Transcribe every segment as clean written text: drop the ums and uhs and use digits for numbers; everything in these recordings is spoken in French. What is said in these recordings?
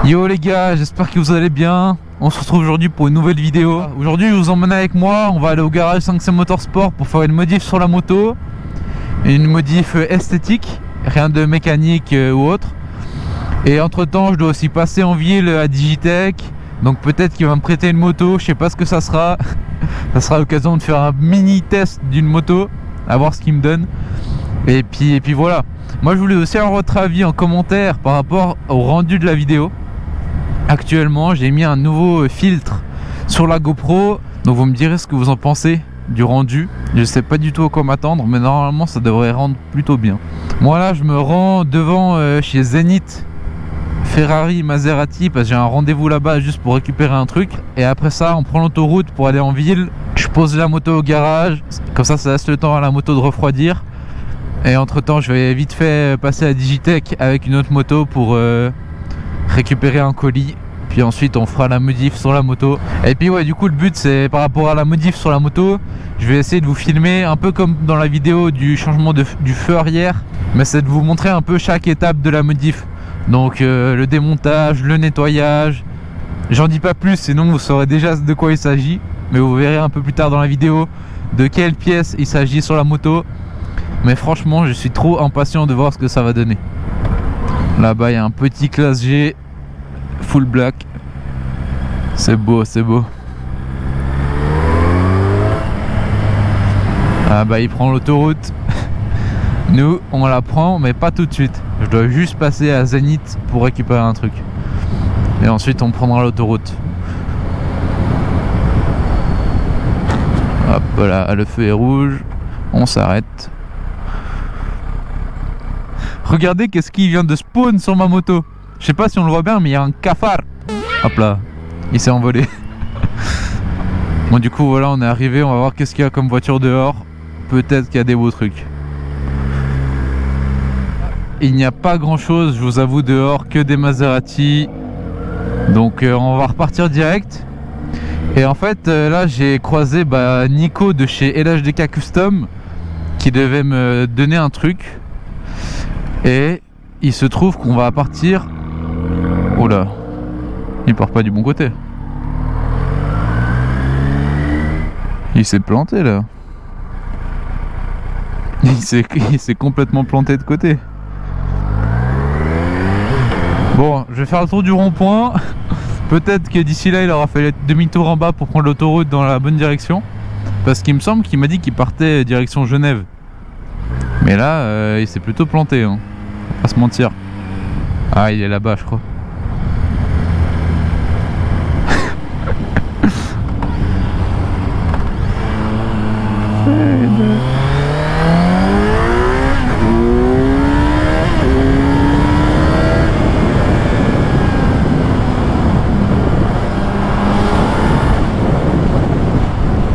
Yo les gars, j'espère que vous allez bien. On se retrouve aujourd'hui pour une nouvelle vidéo. Aujourd'hui je vous emmène avec moi, on va aller au garage 5C Motorsport pour faire une modif sur la moto. Une modif esthétique, rien de mécanique ou autre. Et entre temps je dois aussi passer en ville à Digitech. Donc peut-être qu'il va me prêter une moto, je sais pas ce que ça sera. Ça sera l'occasion de faire un mini test d'une moto, à voir ce qu'il me donne. Et puis voilà. Moi je voulais aussi avoir votre avis en commentaire par rapport au rendu de la vidéo. Actuellement j'ai mis un nouveau filtre sur la GoPro, donc vous me direz ce que vous en pensez du rendu. Je sais pas du tout à quoi m'attendre, mais normalement ça devrait rendre plutôt bien. Moi là je me rends devant chez Zenith Ferrari Maserati parce que j'ai un rendez-vous là-bas juste pour récupérer un truc. Et après ça on prend l'autoroute pour aller en ville. Je pose la moto au garage, comme ça laisse le temps à la moto de refroidir. Et entre temps je vais vite fait passer à Digitech avec une autre moto pour récupérer un colis. Puis ensuite on fera la modif sur la moto. Et puis ouais, du coup le but c'est par rapport à la modif sur la moto, je vais essayer de vous filmer un peu comme dans la vidéo du changement du feu arrière, mais c'est de vous montrer un peu chaque étape de la modif. Donc le démontage, le nettoyage. J'en dis pas plus sinon vous saurez déjà de quoi il s'agit, mais vous verrez un peu plus tard dans la vidéo de quelle pièce il s'agit sur la moto. Mais franchement je suis trop impatient de voir ce que ça va donner. Là-bas il y a un petit classe G full black. C'est beau, c'est beau. Ah bah il prend l'autoroute. Nous on la prend mais pas tout de suite. Je dois juste passer à Zenith pour récupérer un truc. Et ensuite on prendra l'autoroute. Hop là, le feu est rouge. On s'arrête. Regardez qu'est-ce qui vient de spawn sur ma moto. Je sais pas si on le voit bien mais il y a un cafard. Hop là, il s'est envolé. Bon du coup voilà, on est arrivé, on va voir qu'est-ce qu'il y a comme voiture dehors. Peut-être qu'il y a des beaux trucs. Il n'y a pas grand chose, je vous avoue, dehors, que des Maserati. Donc on va repartir direct. Et en fait là j'ai croisé Nico de chez LHDK Custom qui devait me donner un truc. Et il se trouve qu'on va partir. Oh là, il part pas du bon côté. Il s'est planté là. Il s'est complètement planté de côté. Bon, je vais faire le tour du rond-point. Peut-être que d'ici là il aura fait demi-tour en bas pour prendre l'autoroute dans la bonne direction. Parce qu'il me semble qu'il m'a dit qu'il partait direction Genève. Mais là il s'est plutôt planté hein. On va pas se mentir. Ah il est là-bas je crois.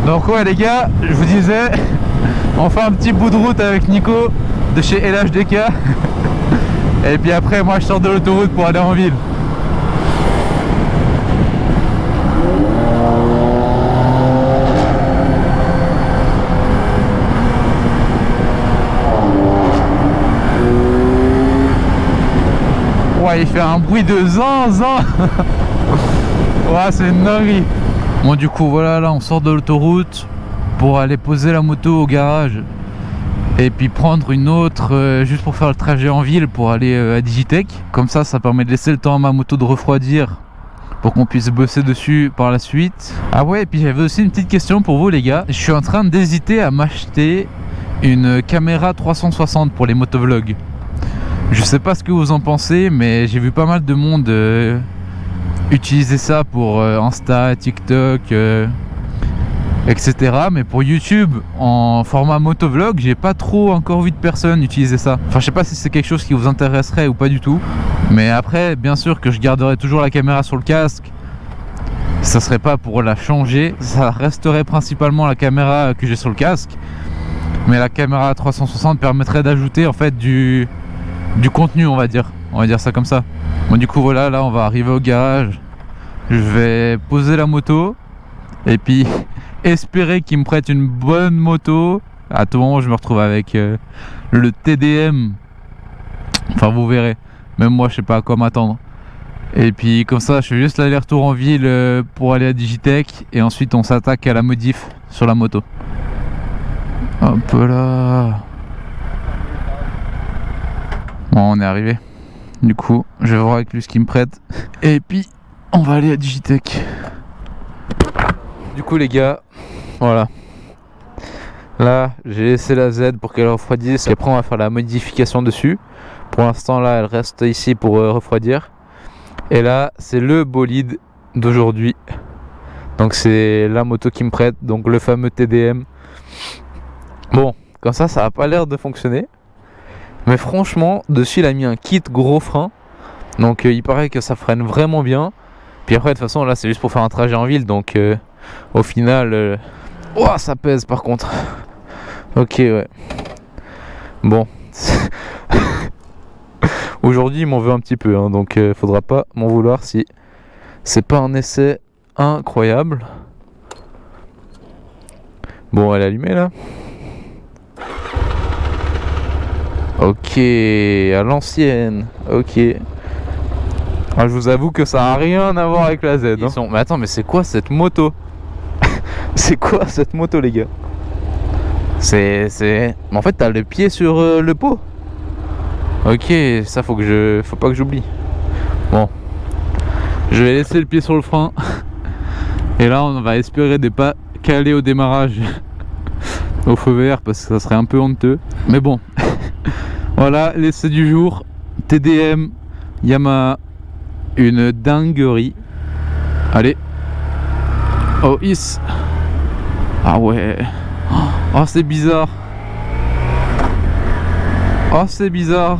Donc ouais les gars, je vous disais, on fait un petit bout de route avec Nico de chez LHDK. Et puis après moi je sors de l'autoroute pour aller en ville. Ouais, il fait un bruit de zinzin. Ouais, c'est une dinguerie. Bon du coup voilà, là on sort de l'autoroute pour aller poser la moto au garage. Et puis prendre une autre juste pour faire le trajet en ville pour aller à Digitech. Comme ça permet de laisser le temps à ma moto de refroidir pour qu'on puisse bosser dessus par la suite. Ah ouais, et puis j'avais aussi une petite question pour vous les gars. Je suis en train d'hésiter à m'acheter une caméra 360 pour les motovlogs. Je sais pas ce que vous en pensez, mais j'ai vu pas mal de monde utiliser ça pour Insta, TikTok, etc. Mais pour YouTube, en format motovlog, j'ai pas trop encore vu de personnes utiliser ça. Enfin, je sais pas si c'est quelque chose qui vous intéresserait ou pas du tout. Mais après, bien sûr que je garderai toujours la caméra sur le casque. Ça serait pas pour la changer. Ça resterait principalement la caméra que j'ai sur le casque. Mais la caméra 360 permettrait d'ajouter en fait du contenu, on va dire ça comme ça. Bon du coup voilà, là on va arriver au garage. Je vais poser la moto et puis espérer qu'il me prête une bonne moto. À tout moment je me retrouve avec le TDM. Enfin vous verrez. Même moi je sais pas à quoi m'attendre. Et puis comme ça je fais juste l'aller-retour en ville pour aller à Digitech. Et ensuite on s'attaque à la modif sur la moto. Hop là. Bon, on est arrivé. Du coup je vais voir avec lui ce qu'il me prête. Et puis on va aller à Digitech. Du coup les gars, voilà. Là j'ai laissé la Z pour qu'elle refroidisse. Et après on va faire la modification dessus. Pour l'instant là elle reste ici pour refroidir. Et là c'est le bolide d'aujourd'hui. Donc c'est la moto qui me prête. Donc le fameux TDM. Bon, comme ça a pas l'air de fonctionner. Mais franchement dessus il a mis un kit gros frein. Donc il paraît que ça freine vraiment bien. Puis après de toute façon là c'est juste pour faire un trajet en ville. Donc au final ouah, ça pèse par contre. Ok ouais. Bon. Aujourd'hui il m'en veut un petit peu hein, donc faudra pas m'en vouloir si c'est pas un essai incroyable. Bon elle est allumée là. Ok, à l'ancienne. Ok. Ah, je vous avoue que ça a rien à voir avec la Z hein. Mais attends, mais c'est quoi cette moto? C'est quoi cette moto les gars? Mais en fait t'as le pied sur le pot. Ok, ça faut pas que j'oublie. Bon, je vais laisser le pied sur le frein. Et là on va espérer de pas caler au démarrage au feu vert parce que ça serait un peu honteux. Mais bon, voilà l'essai du jour. TDM Yamaha, une dinguerie. Allez. Oh is. Ah ouais. Oh c'est bizarre. Oh c'est bizarre.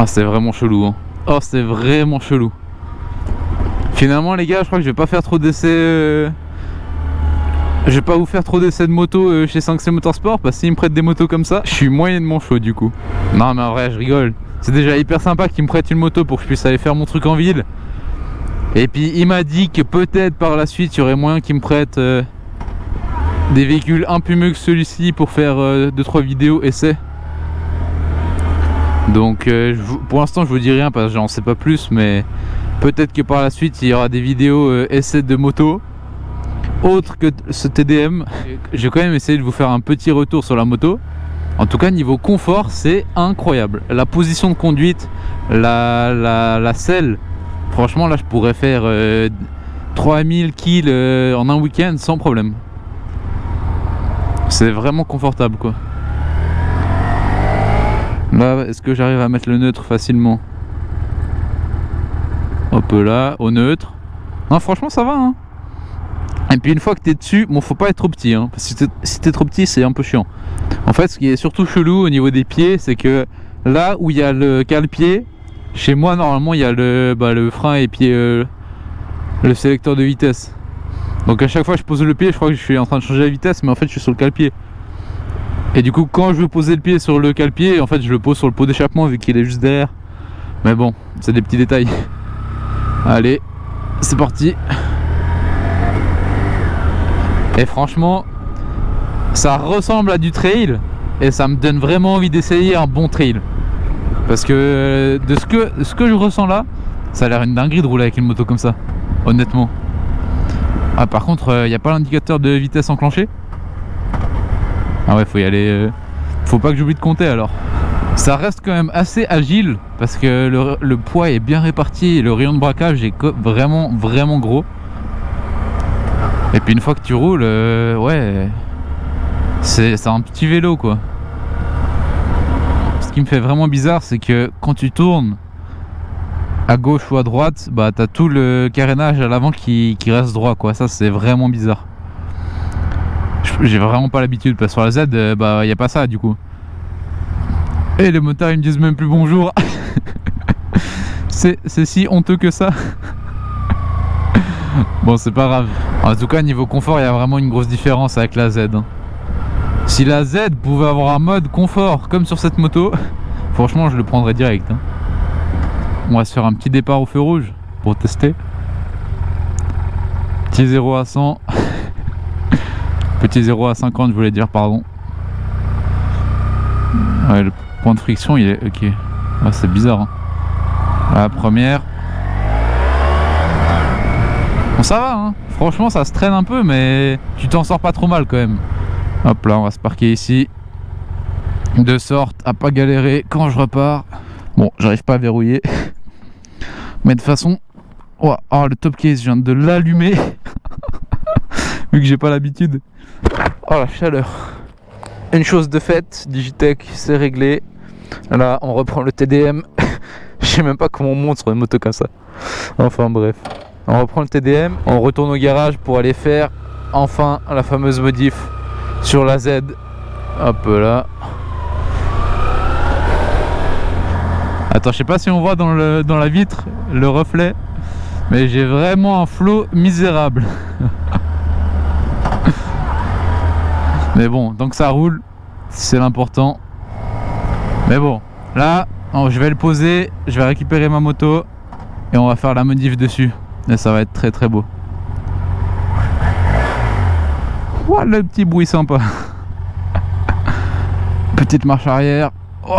Ah c'est vraiment chelou hein. Oh c'est vraiment chelou. Finalement les gars je crois que je vais pas faire trop d'essais Je vais pas vous faire trop d'essais de moto chez 5C Motorsport. Parce qu'ils me prêtent des motos comme ça je suis moyennement chaud du coup. Non mais en vrai je rigole. C'est déjà hyper sympa qu'ils me prêtent une moto pour que je puisse aller faire mon truc en ville. Et puis il m'a dit que peut-être par la suite il y aurait moyen qu'il me prête des véhicules un peu mieux que celui-ci pour faire 2-3 vidéos essais. Donc pour l'instant je vous dis rien parce que j'en sais pas plus. Mais peut-être que par la suite il y aura des vidéos essais de moto autre que ce TDM. Je vais quand même essayer de vous faire un petit retour sur la moto. En tout cas niveau confort c'est incroyable. La position de conduite, la selle. Franchement là je pourrais faire 3000 kills en un week-end sans problème. C'est vraiment confortable quoi. Là est-ce que j'arrive à mettre le neutre facilement? Hop là, au neutre. Non franchement ça va hein. Et puis une fois que t'es dessus, bon faut pas être trop petit hein, parce que si t'es trop petit c'est un peu chiant. En fait ce qui est surtout chelou au niveau des pieds c'est que là où il y a le cale-pied, chez moi normalement il y a le frein et puis le sélecteur de vitesse. Donc à chaque fois que je pose le pied je crois que je suis en train de changer la vitesse mais en fait je suis sur le cale-pied. Et du coup quand je veux poser le pied sur le cale-pied en fait je le pose sur le pot d'échappement vu qu'il est juste derrière. Mais bon c'est des petits détails. Allez c'est parti. Et franchement ça ressemble à du trail et ça me donne vraiment envie d'essayer un bon trail. Parce que de ce que je ressens là, ça a l'air une dinguerie de rouler avec une moto comme ça, honnêtement. Ah par contre il n'y a pas l'indicateur de vitesse enclenché. Ah ouais faut y aller, faut pas que j'oublie de compter alors. Ça reste quand même assez agile parce que le poids est bien réparti et le rayon de braquage est vraiment gros. Et puis une fois que tu roules, ouais, c'est un petit vélo quoi. Ce qui me fait vraiment bizarre c'est que quand tu tournes à gauche ou à droite, bah t'as tout le carénage à l'avant qui reste droit quoi. Ça c'est vraiment bizarre. J'ai vraiment pas l'habitude parce que sur la Z bah y a pas ça du coup. Et les motards ils me disent même plus bonjour. C'est si honteux que ça. Bon c'est pas grave. En tout cas niveau confort il y a vraiment une grosse différence avec la Z hein. Si la Z pouvait avoir un mode confort comme sur cette moto, franchement je le prendrais direct hein. On va se faire un petit départ au feu rouge pour tester. Petit 0 à 100. Petit 0 à 50 je voulais dire pardon. Ouais le point de friction il est ok. Ah, c'est bizarre. Hein. La première. Bon, ça va, hein. Franchement, ça se traîne un peu, mais tu t'en sors pas trop mal quand même. Hop là, on va se parquer ici. De sorte à pas galérer quand je repars. Bon, j'arrive pas à verrouiller. Mais de toute façon. Oh, le top case, je viens de l'allumer. Vu que j'ai pas l'habitude. Oh la chaleur. Une chose de faite, Digitech, c'est réglé. Là, on reprend le TDM. Je sais même pas comment on monte sur une moto comme ça. Enfin bref. On reprend le TDM, on retourne au garage pour aller faire enfin la fameuse modif sur la Z. Hop là. Attends, je sais pas si on voit dans la vitre le reflet, mais j'ai vraiment un flow misérable. Mais bon, donc ça roule, c'est l'important. Mais bon, là, je vais le poser, je vais récupérer ma moto et on va faire la modif dessus. Et ça va être très très beau. Ouah, le petit bruit sympa. Petite marche arrière. Oh,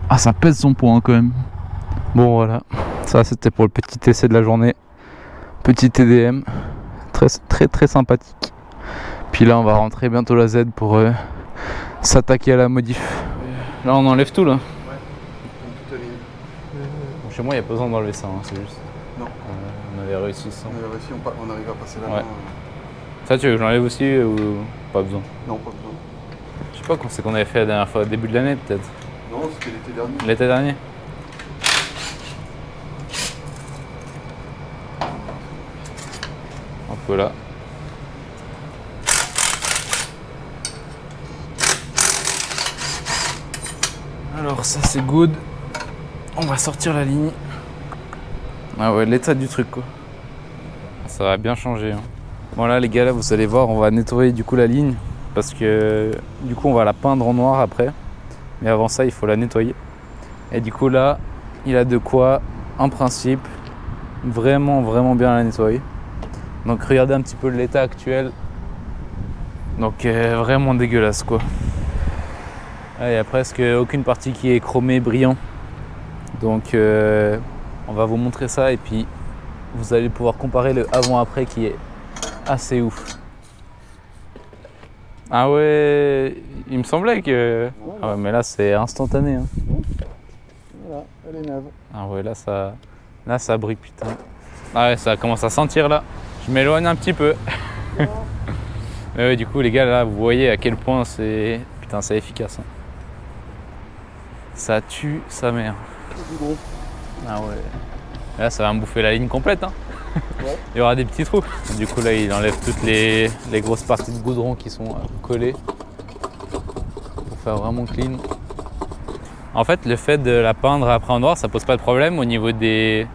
ah, ça pèse son poids hein, quand même. Bon voilà, ça c'était pour le petit essai de la journée. Petit TDM, très sympathique. Puis là on va rentrer bientôt la Z pour s'attaquer à la modif. Là on enlève tout là. Ouais, toute la ligne. Bon, chez moi il n'y a pas besoin d'enlever ça, hein, c'est juste. Non. On avait réussi sans. On avait réussi, on arrive à passer la Ouais. main. Ça tu veux que j'enlève aussi ou pas besoin? Non, pas besoin. Je sais pas quand c'est qu'on avait fait la dernière fois, début de l'année peut-être. Non, c'était l'été dernier. L'été dernier. Un peu là. Alors ça c'est good. On va sortir la ligne. Ah ouais, l'état du truc quoi. Ça va bien changer. Hein. Bon là les gars, là vous allez voir, on va nettoyer du coup la ligne. Parce que du coup on va la peindre en noir après. Mais avant ça il faut la nettoyer. Et du coup là, il a de quoi, en principe, vraiment bien la nettoyer. Donc regardez un petit peu l'état actuel. Donc vraiment dégueulasse quoi. Il n'y a presque aucune partie qui est chromée, brillant. Donc on va vous montrer ça et puis vous allez pouvoir comparer le avant-après qui est assez ouf. Ah ouais, il me semblait que... Ah ouais, mais là c'est instantané. Hein. Voilà, elle est neuve. Ah ouais, là ça brille putain. Ah ouais, ça commence à sentir là. Je m'éloigne un petit peu. Mais ouais, du coup les gars, là vous voyez à quel point c'est... Putain, c'est efficace. Hein. Ça tue sa mère. Ah ouais. Et là ça va me bouffer la ligne complète. Hein. Ouais. Il y aura des petits trous. Du coup là il enlève toutes les grosses parties de goudron qui sont collées. Pour faire vraiment clean. En fait le fait de la peindre après en noir ça pose pas de problème au niveau des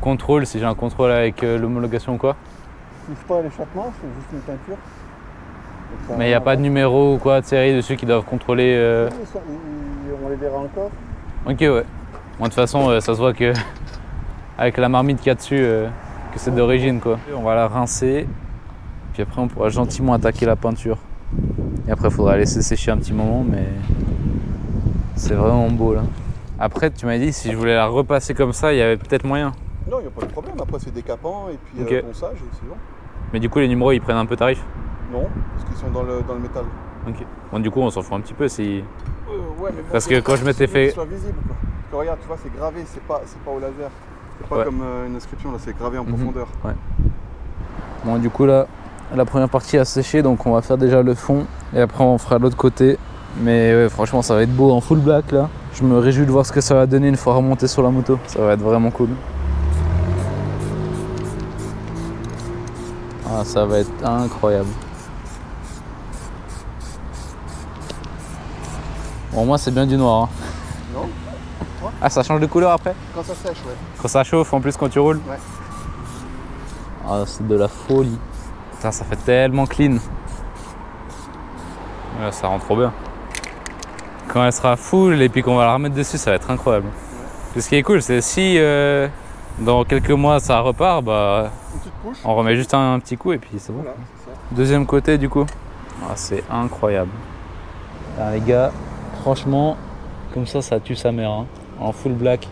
contrôles, si j'ai un contrôle avec l'homologation ou quoi. Je touche pas à l'échappement, c'est juste une peinture. Mais il n'y a pas de numéro ou quoi de série dessus qui doivent contrôler On les verra encore. Ok ouais. Bon, de toute façon ça se voit que avec la marmite qu'il y a dessus que c'est d'origine quoi. On va la rincer. Puis après on pourra gentiment attaquer la peinture. Et après il faudra laisser sécher un petit moment mais c'est vraiment beau là. Après tu m'as dit si je voulais la repasser comme ça il y avait peut-être moyen. Non, il n'y a pas de problème, après c'est décapant et puis ponçage et c'est bon. Mais du coup les numéros ils prennent un peu tarif? Non, parce qu'ils sont dans le métal. Ok. Bon du coup on s'en fout un petit peu si... Ouais, mais bon, parce que quand je m'étais fait... soit visible quoi. Parce que regarde, tu vois c'est gravé, c'est pas au laser. C'est pas comme une inscription là, c'est gravé en profondeur. Ouais. Bon du coup là, la première partie a séché donc on va faire déjà le fond et après on fera l'autre côté. Mais ouais, franchement ça va être beau en full black là. Je me réjouis de voir ce que ça va donner une fois remonté sur la moto. Ça va être vraiment cool. Ah, ça va être incroyable. Bon moi c'est bien du noir. Hein. Non. Ah ça change de couleur après? Quand ça sèche, ouais. Quand ça chauffe en plus quand tu roules? Ouais. Ah c'est de la folie. Putain ça fait tellement clean. Ouais, ça rend trop bien. Quand elle sera full et puis qu'on va la remettre dessus ça va être incroyable. Ouais. Ce qui est cool c'est si dans quelques mois ça repart, bah on remet juste un petit coup et puis c'est bon. Voilà, c'est ça. Deuxième côté du coup. Ah, c'est incroyable. Alors, les gars, franchement, comme ça tue sa mère. Hein. en full black.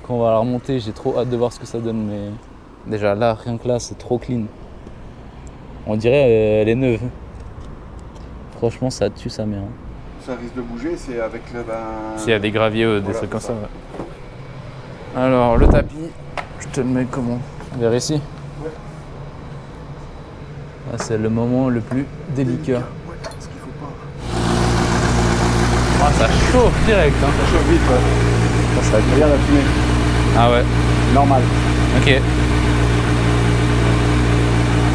Quand on va la remonter, j'ai trop hâte de voir ce que ça donne. Mais déjà là, rien que là, c'est trop clean. On dirait elle est neuve. Franchement, ça tue sa mère. Ça risque de bouger, c'est avec le... S'il y a des graviers, des trucs comme ça. Ouais. Alors, le tapis, je te le mets comment? Vers ici? Ouais. Là, c'est le moment le plus délicat. Ouais, parce qu'il faut pas... Ah, ça chauffe direct. Hein. Ça chauffe vite, ouais. Ça va être Regarde la fumée. Ah ouais. Normal. Ok.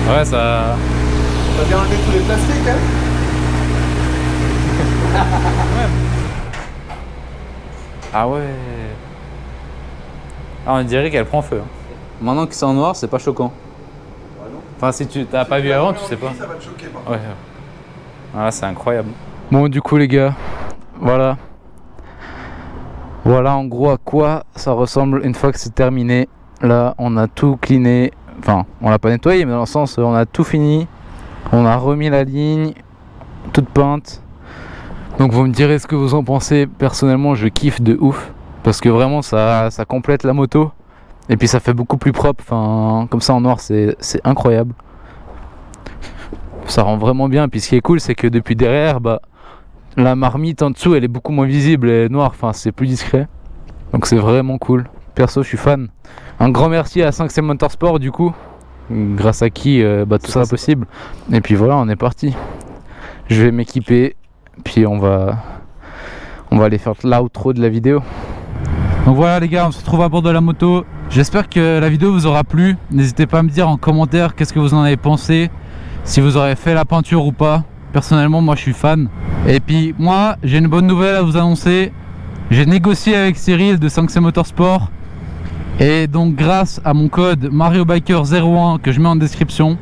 Ouais, ça... T'as bien enlevé tous les plastiques, hein? Ah ouais. Ah, on dirait qu'elle prend feu. Hein. Maintenant que c'est en noir, c'est pas choquant. Ah non. Enfin, si tu t'as pas vu avant, tu sais pas. Ça va te choquer, par contre. Ouais. Ah, c'est incroyable. Bon, du coup, les gars, voilà. Voilà en gros à quoi ça ressemble une fois que c'est terminé. Là, on a tout cleané. Enfin, on l'a pas nettoyé, mais dans le sens, on a tout fini. On a remis la ligne, toute peinte. Donc vous me direz ce que vous en pensez. Personnellement, je kiffe de ouf. Parce que vraiment, ça complète la moto. Et puis ça fait beaucoup plus propre. Enfin, comme ça en noir, c'est incroyable. Ça rend vraiment bien. Et puis ce qui est cool, c'est que depuis derrière, bah, la marmite en dessous, elle est beaucoup moins visible. Elle est noire, enfin, c'est plus discret. Donc c'est vraiment cool. Perso, je suis fan. Un grand merci à 5C Motorsport, du coup. Grâce à qui tout ça est possible. Et puis voilà, on est parti. Je vais m'équiper. Puis on va aller faire l'outro de la vidéo. Donc voilà les gars, on se retrouve à bord de la moto. J'espère que la vidéo vous aura plu. N'hésitez pas à me dire en commentaire qu'est-ce que vous en avez pensé. Si vous aurez fait la peinture ou pas. Personnellement, moi je suis fan. Et puis moi, j'ai une bonne nouvelle à vous annoncer. J'ai négocié avec Cyril de 5C Motorsport. Et donc grâce à mon code MarioBiker01 que je mets en description,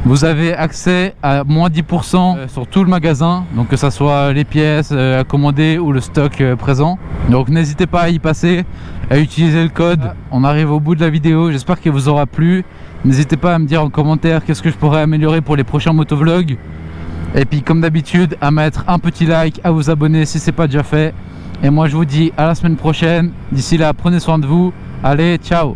vous avez accès à moins 10% sur tout le magasin, donc que ça soit les pièces à commander ou le stock présent. Donc n'hésitez pas à y passer, à utiliser le code. On arrive au bout de la vidéo, j'espère qu'elle vous aura plu. N'hésitez pas à me dire en commentaire qu'est-ce que je pourrais améliorer pour les prochains motovlogs. Et puis comme d'habitude, à mettre un petit like, à vous abonner si c'est pas déjà fait. Et moi je vous dis à la semaine prochaine. D'ici là, prenez soin de vous. Allez, ciao!